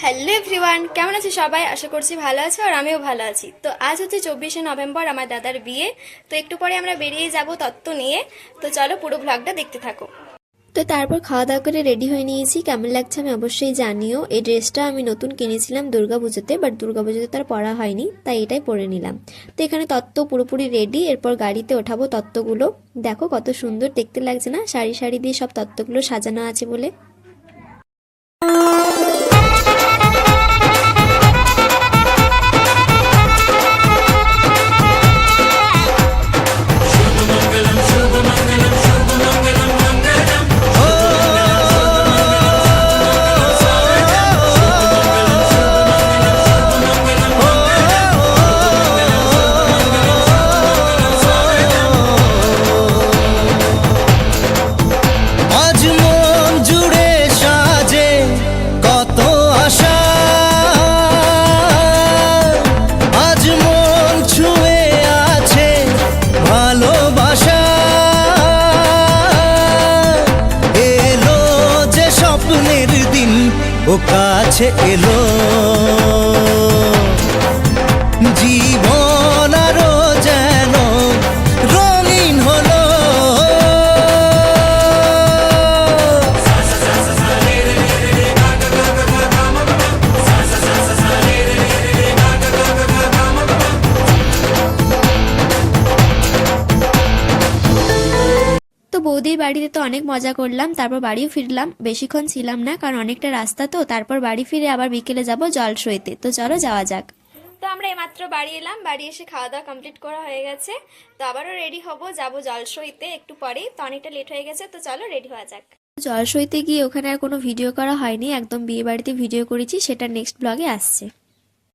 Hello everyone, কেমন আছো সবাই? আশা করছি ভালো আছো আর আমিও ভালো আছি। তো আজ হচ্ছে 24শে নভেম্বর, আমার দাদার বিয়ে। তো একটু পরে আমরা বেরিয়ে যাব তত্ত্ব নিয়ে। তো চলো পুরো ব্লগটা দেখতে থাকো। তো তারপর খাওয়া দাওয়া করে রেডি হয়ে নিয়েছি। কেমন লাগছে আমি অবশ্যই জানিও। এই ড্রেসটা আমি নতুন কিনেছিলাম দুর্গাপুজোতে, বাট দুর্গাপুজোতে তার পরা হয়নি, তাই এটাই পরে নিলাম। তো এখানে তত্ত্ব পুরোপুরি রেডি, এরপর গাড়িতে ওঠাবো তত্ত্বগুলো। দেখো কত সুন্দর দেখতে লাগছে না, সারি সারি দিয়ে সব তত্ত্বগুলো সাজানো আছে বলে। আজ মন জুড়ে সাজে কত আশা, আজ মন ছুঁয়ে আছে ভালোবাসা। এলো যে স্বপ্নের দিন, ও কাছে এলো জীবন আরো যেন রঙিন হলো। তো বৌদির বাড়িতে তো অনেক মজা করলাম, তারপর বাড়িও ফিরলাম। বেশিক্ষণ ছিলাম না, কারণ অনেকটা রাস্তা, তো তারপর বাড়ি ফিরে আবার বিকেলে যাব জলসইতে। তো চলো যাওয়া যাক। তো আমরা এইমাত্র বাড়ি এলাম, বাড়ি এসে খাওয়া দাওয়া কমপ্লিট করা হয়ে গেছে। তো আবারও রেডি হব, যাব জলসইতে একটু পরেই। তো অনেকটা লেট হয়ে গেছে, তো চলো রেডি হওয়া যাক। জলসইতে গিয়ে ওখানে আর কোনো ভিডিও করা হয়নি, একদম বিয়ে বাড়িতে ভিডিও করেছি, সেটা নেক্সট ব্লগে আসছে।